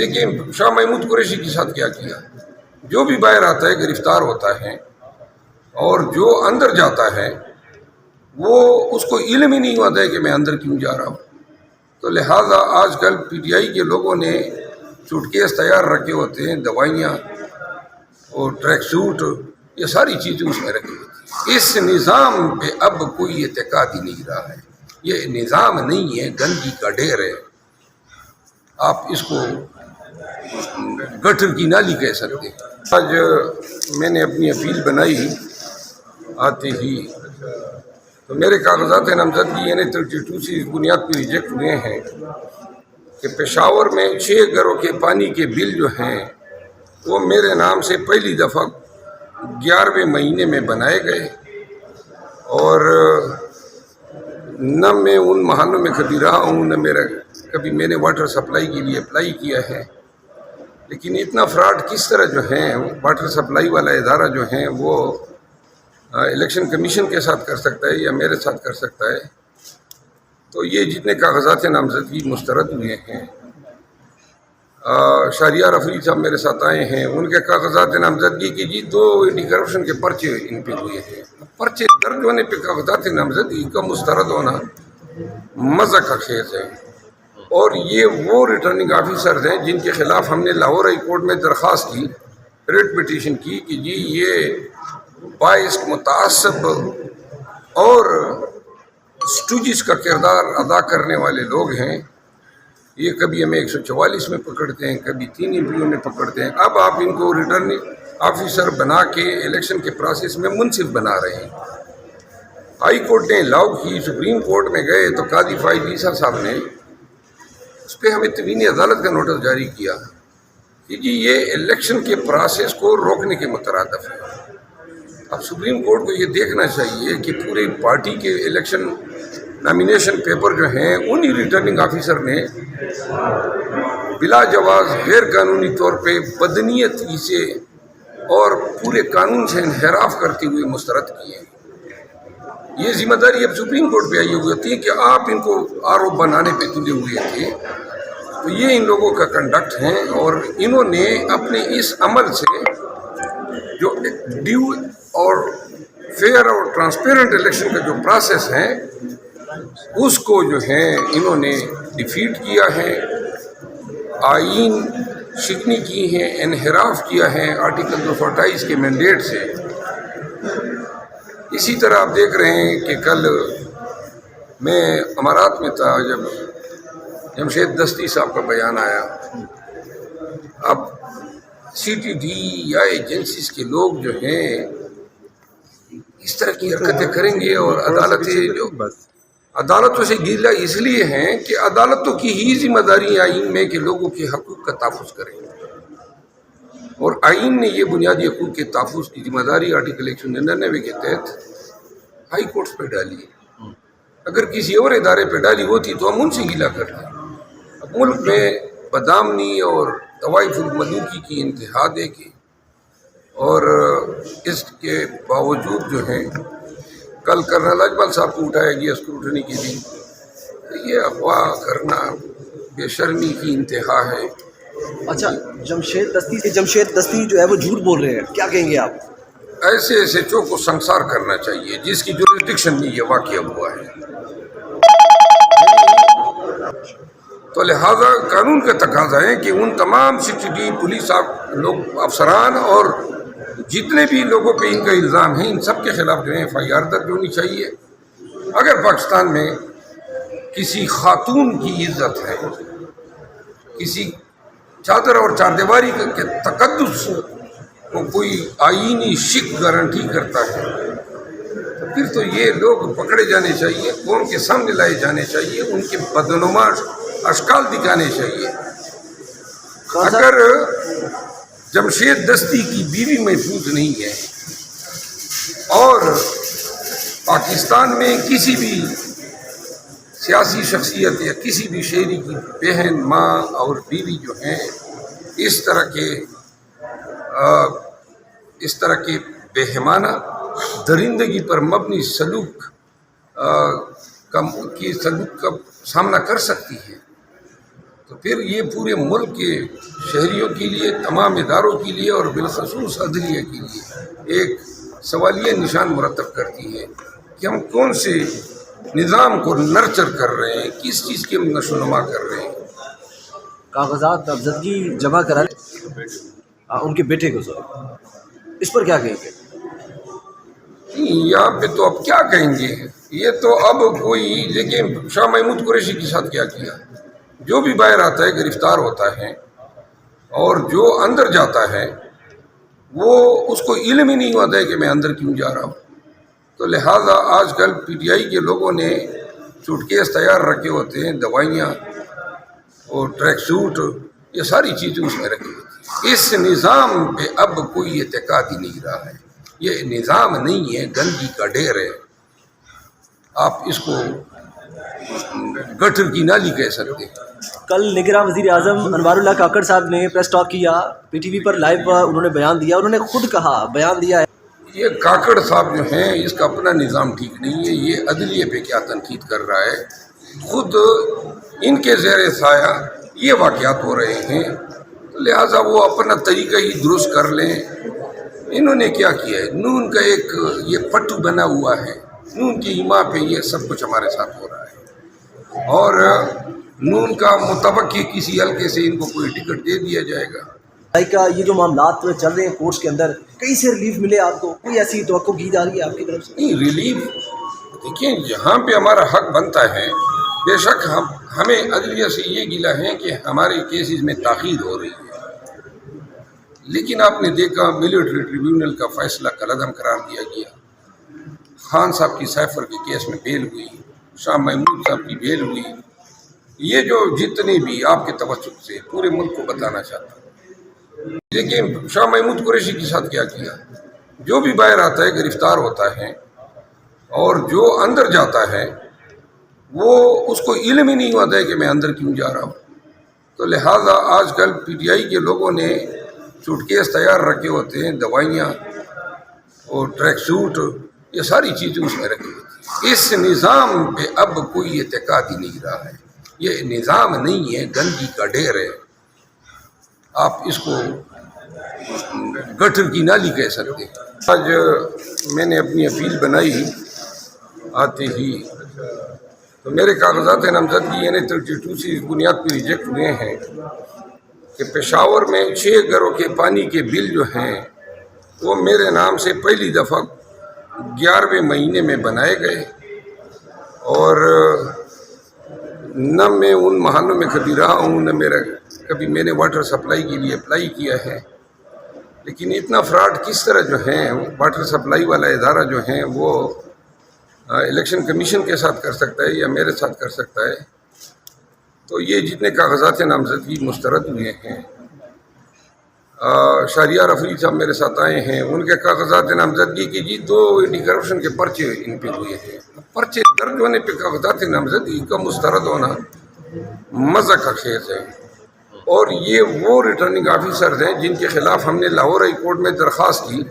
لیکن شاہ محمود قریشی کے ساتھ کیا کیا؟ جو بھی باہر آتا ہے گرفتار ہوتا ہے، اور جو اندر جاتا ہے وہ اس کو علم ہی نہیں ہوتا ہے کہ میں اندر کیوں جا رہا ہوں۔ تو لہٰذا آج کل پی ٹی آئی کے لوگوں نے سوٹ کیس تیار رکھے ہوتے ہیں، دوائیاں اور ٹریک سوٹ، یہ ساری چیزیں اس میں رکھی ہوتی ہیں۔ اس نظام پہ اب کوئی اعتقاد ہی نہیں رہا ہے، یہ نظام نہیں ہے، گندگی کا ڈھیر ہے۔ آپ اس کو گٹر کی نالی کہہ سکتے ہیں۔ آج میں نے اپنی اپیل بنائی آتے ہی، تو میرے کاغذات نامزدگی یعنی 32 سے اس بنیاد پہ ریجیکٹ ہوئے ہیں کہ پشاور میں 6 گھروں کے پانی کے بل جو ہیں وہ میرے نام سے پہلی دفعہ 11ویں مہینے میں بنائے گئے، اور نہ میں ان محلوں میں کبھی رہا ہوں، نہ کبھی میں نے واٹر سپلائی کے لیے اپلائی کیا ہے۔ لیکن اتنا فراڈ کس طرح جو ہے واٹر سپلائی والا ادارہ جو ہے وہ الیکشن کمیشن کے ساتھ کر سکتا ہے یا میرے ساتھ کر سکتا ہے؟ تو یہ جتنے کاغذات نامزدگی مسترد ہوئے ہیں، شہریار افریدی صاحب میرے ساتھ آئے ہیں، ان کے کاغذات نامزدگی کی 2 اینٹی کرپشن کے پرچے ان پہ ہوئے ہیں۔ پرچے درج ہونے پہ کاغذات نامزدگی کا مسترد ہونا مزہ کا خیز ہے، اور یہ وہ ریٹرننگ آفیسرز ہیں جن کے خلاف ہم نے لاہور ہائی کورٹ میں درخواست کی، ریٹ پٹیشن کی کہ جی یہ باعث متعصب اور اسٹوجز کا کردار ادا کرنے والے لوگ ہیں، یہ کبھی ہمیں 144 میں پکڑتے ہیں، کبھی 3 امپیوں میں پکڑتے ہیں۔ اب آپ ان کو ریٹرننگ آفیسر بنا کے الیکشن کے پروسیس میں منصف بنا رہے ہیں۔ ہائی کورٹ نے الاؤ کی، سپریم کورٹ میں گئے تو قاضی فائز عیسیٰ صاحب نے اس پہ ہمیں تبیین عدالت کا نوٹس جاری کیا کہ جی یہ الیکشن کے پروسیس کو روکنے کے مترادف ہے۔ اب سپریم کورٹ کو یہ دیکھنا چاہیے کہ پوری پارٹی کے الیکشن نامینیشن پیپر جو ہیں انہی ریٹرننگ آفیسر نے بلا جواز غیر قانونی طور پہ بدنیتی سے اور پورے قانون سے انحراف کرتے ہوئے مسترد کیے ہیں۔ یہ ذمہ داری اب سپریم کورٹ پہ آئی ہوئی ہوتی ہے کہ آپ ان کو آروپ بنانے پہ تلے ہوئے تھے، تو یہ ان لوگوں کا کنڈکٹ ہے، اور انہوں نے اپنے اس عمل سے جو ڈیو اور فیئر اور ٹرانسپیرنٹ الیکشن کا جو پروسیس ہے اس کو جو ہے انہوں نے ڈیفیٹ کیا ہے، آئین شکنی کی ہے، انحراف کیا ہے آرٹیکل 228 کے مینڈیٹ سے۔ اسی طرح آپ دیکھ رہے ہیں کہ کل میں امارات میں تھا جب جمشید دستی صاحب کا بیان آیا۔ اب سی ٹی ڈی یا ایجنسیز کے لوگ جو ہیں اس طرح کی حرکتیں کریں گے، اور عدالتوں سے گیلا اس لیے ہیں کہ عدالتوں کی ہی ذمہ داری آئین میں کہ لوگوں کے حقوق کا تحفظ کریں، اور آئین نے یہ بنیادی حقوق کے تحفظ کی ذمہ داری آرٹیکل 199 کے تحت ہائی کورٹس پہ ڈالی ہے۔ اگر کسی اور ادارے پہ ڈالی ہوتی تو ہم ان سے گیلا کرتے۔ اب ملک میں بدامنی اور طوائف الملوکی کی انتہا دے کے، اور اس کے باوجود جو ہے کل کرنل اجمل صاحب کو اٹھایا گیا اسکروٹنی کے لیے، یہ افواہ کرنا بے شرمی کی انتہا ہے۔ اچھا، جمشید دستی جو ہے وہ جھوٹ بول رہے ہیں، کیا کہیں گے آپ؟ ایسے ایسے چو کو سنسار کرنا چاہیے جس کی جوریسڈکشن میں یہ واقعہ ہوا ہے۔ تو لہذا قانون کا تقاضا ہے کہ ان تمام سیکورٹی پولیس لوگ افسران اور جتنے بھی لوگوں پہ ان کا الزام ہے ان سب کے خلاف جو ہے FIR درج ہونی چاہیے۔ اگر پاکستان میں کسی خاتون کی عزت ہے، کسی چادر اور چاردیواری کے تقدس کو کوئی آئینی شک گارنٹی کرتا ہے تو پھر تو یہ لوگ پکڑے جانے چاہیے، قوم کے سامنے لائے جانے چاہیے، ان کے بدنما اشکال دکھانے چاہیے۔ اگر جمشید دستی کی بیوی محفوظ نہیں ہے اور پاکستان میں کسی بھی سیاسی شخصیت یا کسی بھی شہری کی بہن، ماں اور بیوی جو ہیں اس طرح کے بےحمانہ درندگی پر مبنی سلوک کا سامنا کر سکتی ہے، تو پھر یہ پورے ملک کے شہریوں کے لیے، تمام اداروں کے لیے اور بالخصوص عدلیہ کے لیے ایک سوالیہ نشان مرتب کرتی ہے کہ ہم کون سے نظام کو نرچر کر رہے ہیں، کس چیز کی ہم نشو و نما کر رہے ہیں۔ کاغذات نامزدگی جمع کرانے ان کے بیٹے کو سر اس پر کیا کہیں گے؟ یہاں پہ تو اب کیا کہیں گے، یہ تو اب کوئی، لیکن شاہ محمود قریشی کے ساتھ کیا کیا، جو بھی باہر آتا ہے گرفتار ہوتا ہے اور جو اندر جاتا ہے وہ اس کو علم ہی نہیں ہوتا ہے کہ میں اندر کیوں جا رہا ہوں۔ تو لہٰذا آج کل پی ٹی آئی کے لوگوں نے سوٹ کیس تیار رکھے ہوتے ہیں، دوائیاں اور ٹریک سوٹ، یہ ساری چیزیں اس میں رکھی ہوتی ہیں۔ اس نظام پہ اب کوئی اعتقاد ہی نہیں رہا ہے، یہ نظام نہیں ہے، گندگی کا ڈھیر ہے، آپ اس کو گٹر کی نالی کہہ سکتے ہیں۔ کل نگراں وزیر اعظم انوار اللہ کاکڑ صاحب نے پریس ٹاک کیا، پی ٹی وی پر لائیو انہوں نے بیان دیا، انہوں نے خود کہا، بیان دیا ہے یہ کاکڑ صاحب جو ہیں اس کا اپنا نظام ٹھیک نہیں ہے، یہ عدلیہ پہ کیا تنقید کر رہا ہے، خود ان کے زیر سایہ یہ واقعات ہو رہے ہیں، لہٰذا وہ اپنا طریقہ ہی درست کر لیں۔ انہوں نے کیا کیا ہے، نون کا ایک یہ پٹو بنا ہوا ہے، نون کی ایما پہ یہ سب کچھ ہمارے ساتھ ہو رہا ہے، اور نون کا متوقع کسی حلقے سے ان کو کوئی ٹکٹ دے دیا جائے گا۔ کا یہ جو معاملات چل رہے ہیں کورٹس کے اندر، کہیں سے ریلیف ملے آپ کو؟ کوئی ایسی توقع کی جا رہی ہے آپ کی طرف سے؟ نہیں، ریلیف دیکھیں، جہاں پہ ہمارا حق بنتا ہے بے شک ہمیں عدلیہ سے یہ گلہ ہے کہ ہمارے کیسز میں تاخیر ہو رہی ہے، لیکن آپ نے دیکھا ملٹری ٹریبیونل کا فیصلہ کالعدم قرار دیا گیا، خان صاحب کی سیفر کے کیس میں بیل ہوئی، شاہ محمود صاحب کی بیل ہوئی، یہ جو جتنے بھی آپ کے توسط سے پورے ملک کو بتانا چاہتا ہوں، لیکن شاہ محمود قریشی کے ساتھ کیا کیا، جو بھی باہر آتا ہے گرفتار ہوتا ہے اور جو اندر جاتا ہے وہ اس کو علم ہی نہیں ہوتا ہے کہ میں اندر کیوں جا رہا ہوں۔ تو لہٰذا آج کل پی ٹی آئی کے لوگوں نے سوٹ کیس تیار رکھے ہوتے ہیں، دوائیاں اور ٹریک سوٹ، یہ ساری چیزیں اس میں رکھی ہوتی ہیں۔ اس نظام پہ اب کوئی اعتقاد ہی نہیں رہا ہے، یہ نظام نہیں ہے، گندگی کا ڈھیر ہے، آپ اس کو گٹر کی نالی کہہ سکتے ہیں۔ آج میں نے اپنی اپیل بنائی آتے ہی، تو میرے کاغذات نامزدگی NA-32 سے اس بنیاد پہ ریجیکٹ ہوئے ہیں کہ پشاور میں 6 گھروں کے پانی کے بل جو ہیں وہ میرے نام سے پہلی دفعہ 11ویں مہینے میں بنائے گئے، اور نہ میں ان محلوں میں کبھی رہا ہوں، نہ کبھی میں نے واٹر سپلائی کے لیے اپلائی کیا ہے، لیکن اتنا فراڈ کس طرح جو ہیں واٹر سپلائی والا ادارہ جو ہیں وہ الیکشن کمیشن کے ساتھ کر سکتا ہے یا میرے ساتھ کر سکتا ہے۔ تو یہ جتنے کاغذات نامزدگی مسترد ہوئے ہیں، شہریار افریدی صاحب میرے ساتھ آئے ہیں، ان کے کاغذات نامزدگی کی 2 اینٹی کرپشن کے پرچے ان پہ ہوئے ہیں۔ پرچے درج ہونے پہ کاغذات نامزدگی کا مسترد ہونا مزہ کا خیز ہے، اور یہ وہ ریٹرننگ آفیسرز ہیں جن کے خلاف ہم نے لاہور ہائی کورٹ میں درخواست کی